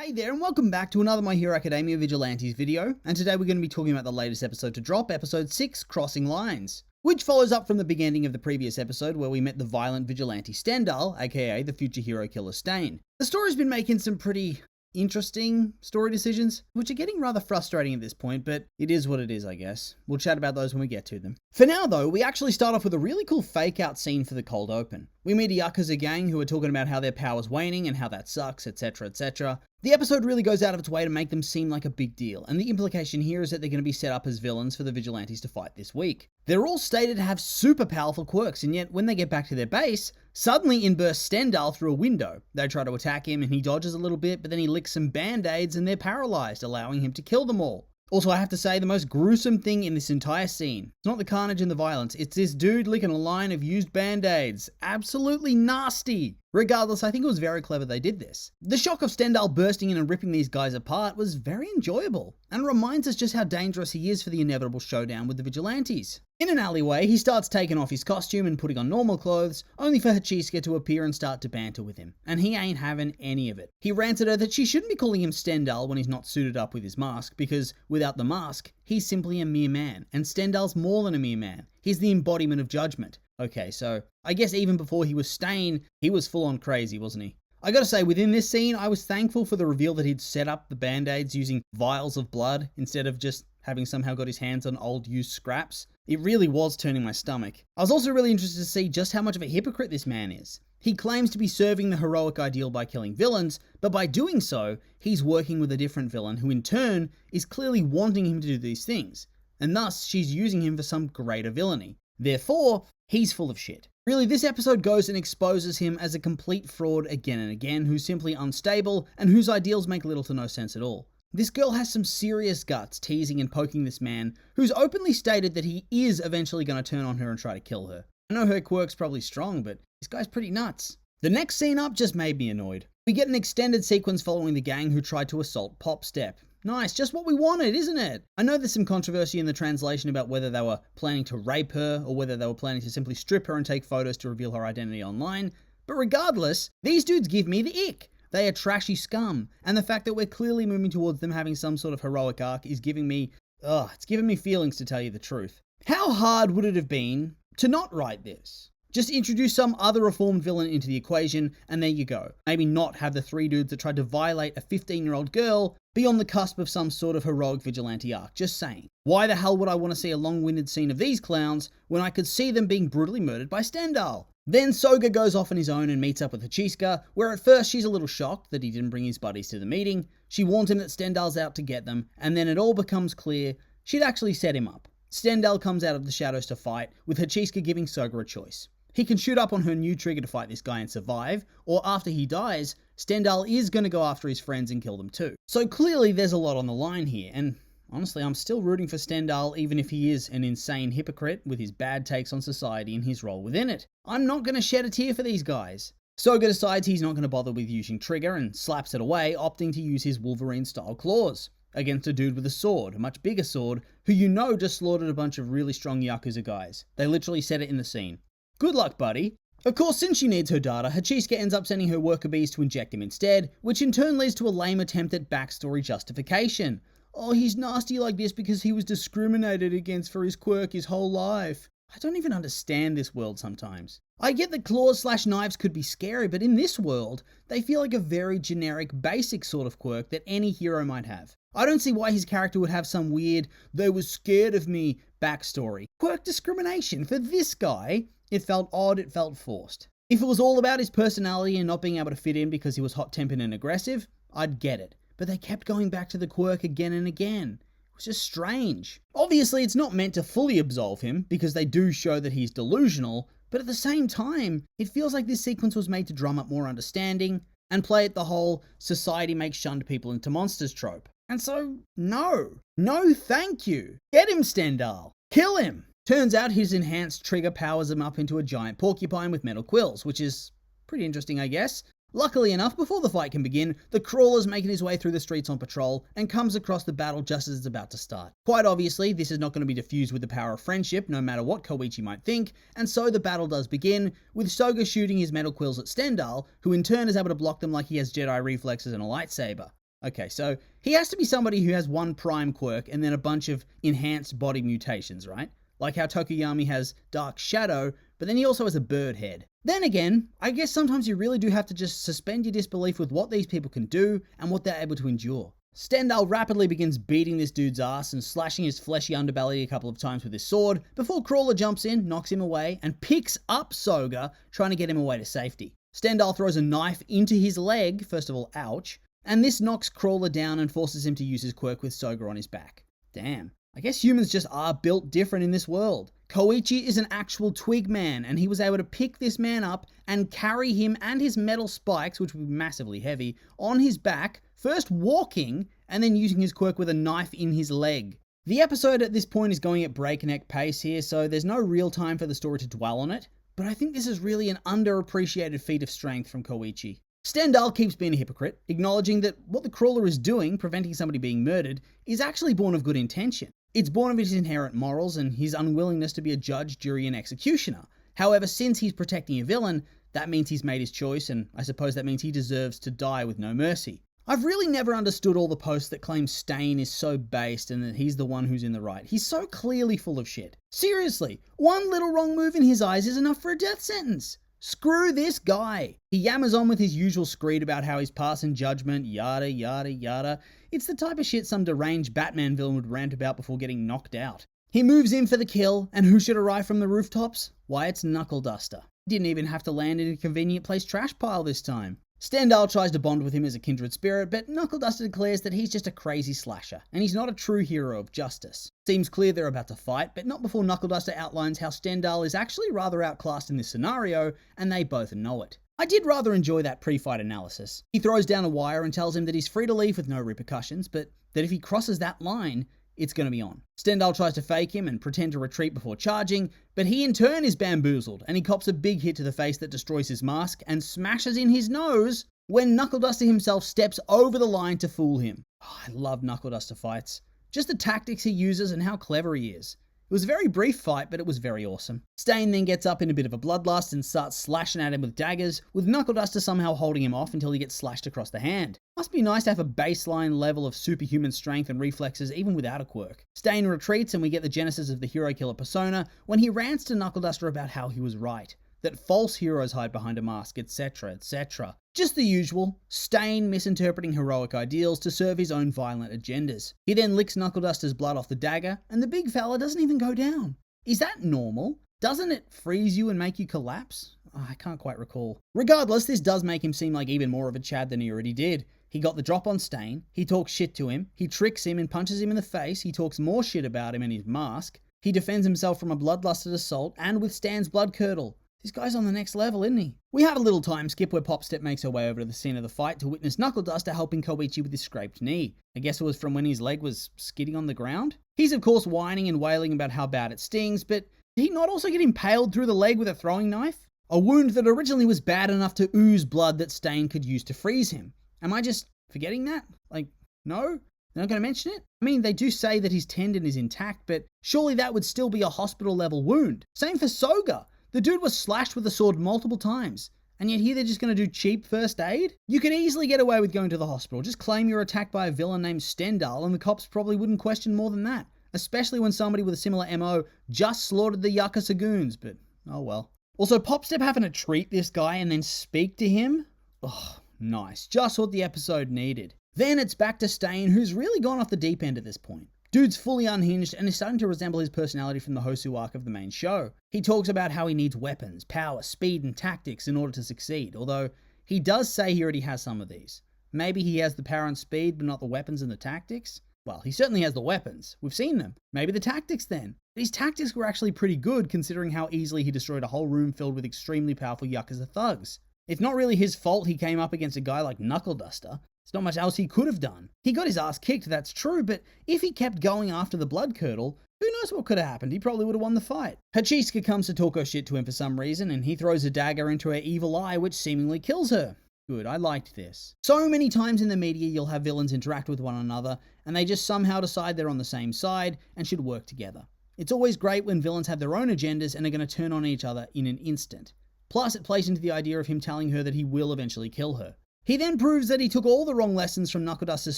Hey there and welcome back to another My Hero Academia Vigilantes video, and today we're going to be talking about the latest episode to drop, episode 6, Crossing Lines, which follows up from the big ending of the previous episode where we met the violent vigilante Stendhal, aka the future hero killer Stain. The story's been making some pretty interesting story decisions, which are getting rather frustrating at this point, but it is what it is, I guess. We'll chat about those when we get to them. For now though, we actually start off with a really cool fake out scene for the cold open. We meet a Yakuza gang who are talking about how their power's waning and how that sucks, etc, etc. The episode really goes out of its way to make them seem like a big deal, and the implication here is that they're going to be set up as villains for the Vigilantes to fight this week. They're all stated to have super powerful quirks, and yet when they get back to their base, suddenly in bursts Stendhal through a window. They try to attack him and he dodges a little bit, but then he licks some band-aids and they're paralyzed, allowing him to kill them all. Also, I have to say, the most gruesome thing in this entire scene, it's not the carnage and the violence, it's this dude licking a line of used band-aids. Absolutely nasty. Regardless, I think it was very clever they did this. The shock of Stendhal bursting in and ripping these guys apart was very enjoyable, and reminds us just how dangerous he is for the inevitable showdown with the Vigilantes. In an alleyway, he starts taking off his costume and putting on normal clothes, only for Hachiska to appear and start to banter with him, and he ain't having any of it. He rants at her that she shouldn't be calling him Stendhal when he's not suited up with his mask, because without the mask, he's simply a mere man, and Stendhal's more than a mere man. He's the embodiment of judgment. Okay, so I guess even before he was Stain, he was full on crazy, wasn't he? I gotta say, within this scene, I was thankful for the reveal that he'd set up the band-aids using vials of blood instead of just having somehow got his hands on old used scraps. It really was turning my stomach. I was also really interested to see just how much of a hypocrite this man is. He claims to be serving the heroic ideal by killing villains, but by doing so, he's working with a different villain who in turn is clearly wanting him to do these things, and thus she's using him for some greater villainy. Therefore, he's full of shit. Really, this episode goes and exposes him as a complete fraud again and again, who's simply unstable and whose ideals make little to no sense at all. This girl has some serious guts teasing and poking this man, who's openly stated that he is eventually going to turn on her and try to kill her. I know her quirk's probably strong, but this guy's pretty nuts. The next scene up just made me annoyed. We get an extended sequence following the gang who tried to assault Popstep. Nice, just what we wanted, isn't it? I know there's some controversy in the translation about whether they were planning to rape her or whether they were planning to simply strip her and take photos to reveal her identity online, but regardless, these dudes give me the ick. They are trashy scum, and the fact that we're clearly moving towards them having some sort of heroic arc is giving me, it's giving me feelings, to tell you the truth. How hard would it have been to not write this? Just introduce some other reformed villain into the equation, and there you go. Maybe not have the three dudes that tried to violate a 15-year-old girl be on the cusp of some sort of heroic vigilante arc, just saying. Why the hell would I want to see a long-winded scene of these clowns when I could see them being brutally murdered by Stendhal? Then Soga goes off on his own and meets up with Hachiska, where at first she's a little shocked that he didn't bring his buddies to the meeting. She warns him that Stendhal's out to get them, and then it all becomes clear she'd actually set him up. Stendhal comes out of the shadows to fight, with Hachiska giving Soga a choice. He can shoot up on her new trigger to fight this guy and survive, or after he dies, Stendhal is going to go after his friends and kill them too. So clearly there's a lot on the line here, and honestly I'm still rooting for Stendhal even if he is an insane hypocrite with his bad takes on society and his role within it. I'm not going to shed a tear for these guys. Soga decides he's not going to bother with using trigger and slaps it away, opting to use his Wolverine-style claws against a dude with a sword, a much bigger sword, who you know just slaughtered a bunch of really strong Yakuza guys. They literally said it in the scene. Good luck, buddy. Of course, since she needs her data, Hachiska ends up sending her worker bees to inject him instead, which in turn leads to a lame attempt at backstory justification. Oh, he's nasty like this because he was discriminated against for his quirk his whole life. I don't even understand this world sometimes. I get that claws/knives could be scary, but in this world, they feel like a very generic, basic sort of quirk that any hero might have. I don't see why his character would have some weird, they were scared of me backstory. Quirk discrimination for this guy? It felt odd, it felt forced. If it was all about his personality and not being able to fit in because he was hot-tempered and aggressive, I'd get it. But they kept going back to the quirk again and again. It was just strange. Obviously, it's not meant to fully absolve him, because they do show that he's delusional, but at the same time, it feels like this sequence was made to drum up more understanding and play at the whole society makes shunned people into monsters trope. And so, no. No thank you. Get him, Stendhal. Kill him. Turns out his enhanced trigger powers him up into a giant porcupine with metal quills, which is pretty interesting, I guess. Luckily enough, before the fight can begin, the Crawler's making his way through the streets on patrol and comes across the battle just as it's about to start. Quite obviously, this is not going to be diffused with the power of friendship, no matter what Koichi might think, and so the battle does begin, with Soga shooting his metal quills at Stendhal, who in turn is able to block them like he has Jedi reflexes and a lightsaber. Okay, so he has to be somebody who has one prime quirk and then a bunch of enhanced body mutations, right? Like how Tokuyami has Dark Shadow, but then he also has a bird head. Then again, I guess sometimes you really do have to just suspend your disbelief with what these people can do and what they're able to endure. Stendhal rapidly begins beating this dude's ass and slashing his fleshy underbelly a couple of times with his sword before Crawler jumps in, knocks him away, and picks up Soga, trying to get him away to safety. Stendhal throws a knife into his leg, first of all, ouch, and this knocks Crawler down and forces him to use his quirk with Soga on his back. Damn. I guess humans just are built different in this world. Koichi is an actual twig man, and he was able to pick this man up and carry him and his metal spikes, which would be massively heavy, on his back, first walking, and then using his quirk with a knife in his leg. The episode at this point is going at breakneck pace here, so there's no real time for the story to dwell on it, but I think this is really an underappreciated feat of strength from Koichi. Stendhal keeps being a hypocrite, acknowledging that what the Crawler is doing, preventing somebody being murdered, is actually born of good intention. It's born of his inherent morals and his unwillingness to be a judge, jury, and executioner. However, since he's protecting a villain, that means he's made his choice, and I suppose that means he deserves to die with no mercy. I've really never understood all the posts that claim Stain is so based and that he's the one who's in the right. He's so clearly full of shit. Seriously, one little wrong move in his eyes is enough for a death sentence. Screw this guy. He yammers on with his usual screed about how he's passing judgment, yada yada yada. It's the type of shit some deranged Batman villain would rant about before getting knocked out. He moves in for the kill, and who should arrive from the rooftops? Why, it's Knuckle Duster. Didn't even have to land in a convenient place trash pile this time. Stendhal tries to bond with him as a kindred spirit, but Knuckle Duster declares that he's just a crazy slasher, and he's not a true hero of justice. Seems clear they're about to fight, but not before Knuckle Duster outlines how Stendhal is actually rather outclassed in this scenario, and they both know it. I did rather enjoy that pre-fight analysis. He throws down a wire and tells him that he's free to leave with no repercussions, but that if he crosses that line, it's going to be on. Stendhal tries to fake him and pretend to retreat before charging, but he in turn is bamboozled, and he cops a big hit to the face that destroys his mask and smashes in his nose when Knuckle Duster himself steps over the line to fool him. Oh, I love Knuckle Duster fights. Just the tactics he uses and how clever he is. It was a very brief fight, but it was very awesome. Stain then gets up in a bit of a bloodlust and starts slashing at him with daggers, with Knuckle Duster somehow holding him off until he gets slashed across the hand. Must be nice to have a baseline level of superhuman strength and reflexes even without a quirk. Stain retreats and we get the genesis of the hero killer persona when he rants to Knuckle Duster about how he was right, that false heroes hide behind a mask, etc, etc. Just the usual, Stain misinterpreting heroic ideals to serve his own violent agendas. He then licks Knuckle Duster's blood off the dagger, and the big fella doesn't even go down. Is that normal? Doesn't it freeze you and make you collapse? Oh, I can't quite recall. Regardless, this does make him seem like even more of a Chad than he already did. He got the drop on Stain, he talks shit to him, he tricks him and punches him in the face, he talks more shit about him and his mask, he defends himself from a bloodlusted assault and withstands blood curdle. This guy's on the next level, isn't he? We had a little time skip where Popstep makes her way over to the scene of the fight to witness Knuckle Duster helping Koichi with his scraped knee. I guess it was from when his leg was skidding on the ground. He's of course whining and wailing about how bad it stings, but did he not also get impaled through the leg with a throwing knife? A wound that originally was bad enough to ooze blood that Stain could use to freeze him. Am I just forgetting that? Like, no? They're not going to mention it? I mean, they do say that his tendon is intact, but surely that would still be a hospital level wound. Same for Soga. The dude was slashed with a sword multiple times, and yet here they're just going to do cheap first aid? You could easily get away with going to the hospital. Just claim you're attacked by a villain named Stendhal, and the cops probably wouldn't question more than that. Especially when somebody with a similar MO just slaughtered the Yakuza goons, but oh well. Also, Popstep having to treat this guy and then speak to him? Oh, nice. Just what the episode needed. Then it's back to Stain, who's really gone off the deep end at this point. Dude's fully unhinged and is starting to resemble his personality from the Hosu arc of the main show. He talks about how he needs weapons, power, speed, and tactics in order to succeed, although he does say he already has some of these. Maybe he has the power and speed, but not the weapons and the tactics? Well, he certainly has the weapons. We've seen them. Maybe the tactics then. But his tactics were actually pretty good considering how easily he destroyed a whole room filled with extremely powerful Yakuza thugs. It's not really his fault he came up against a guy like Knuckle Duster. There's not much else he could have done. He got his ass kicked, that's true, but if he kept going after the blood curdle, who knows what could have happened? He probably would have won the fight. Hachiska comes to talk her shit to him for some reason, and he throws a dagger into her evil eye, which seemingly kills her. Good, I liked this. So many times in the media you'll have villains interact with one another, and they just somehow decide they're on the same side and should work together. It's always great when villains have their own agendas and are going to turn on each other in an instant. Plus, it plays into the idea of him telling her that he will eventually kill her. He then proves that he took all the wrong lessons from Knuckledust's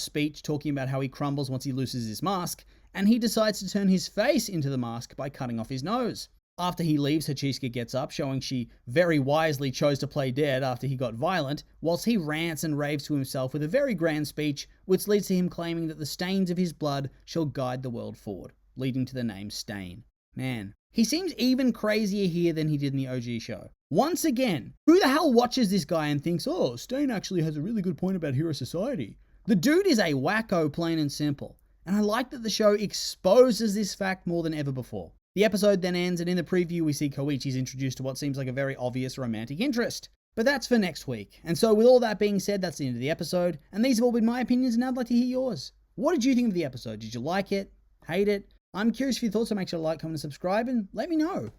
speech talking about how he crumbles once he loses his mask, and he decides to turn his face into the mask by cutting off his nose. After he leaves, Hachiska gets up, showing she very wisely chose to play dead after he got violent, whilst he rants and raves to himself with a very grand speech, which leads to him claiming that the stains of his blood shall guide the world forward, leading to the name Stain. Man, he seems even crazier here than he did in the OG show. Once again, who the hell watches this guy and thinks, oh, Stain actually has a really good point about hero society? The dude is a wacko, plain and simple, and I like that the show exposes this fact more than ever before. The episode then ends, and in the preview we see Koichi's introduced to what seems like a very obvious romantic interest. But that's for next week. And so with all that being said, that's the end of the episode, and these have all been my opinions, and I'd like to hear yours. What did you think of the episode? Did you like it? Hate it? I'm curious for your thoughts, so make sure to like, comment, and subscribe, and let me know.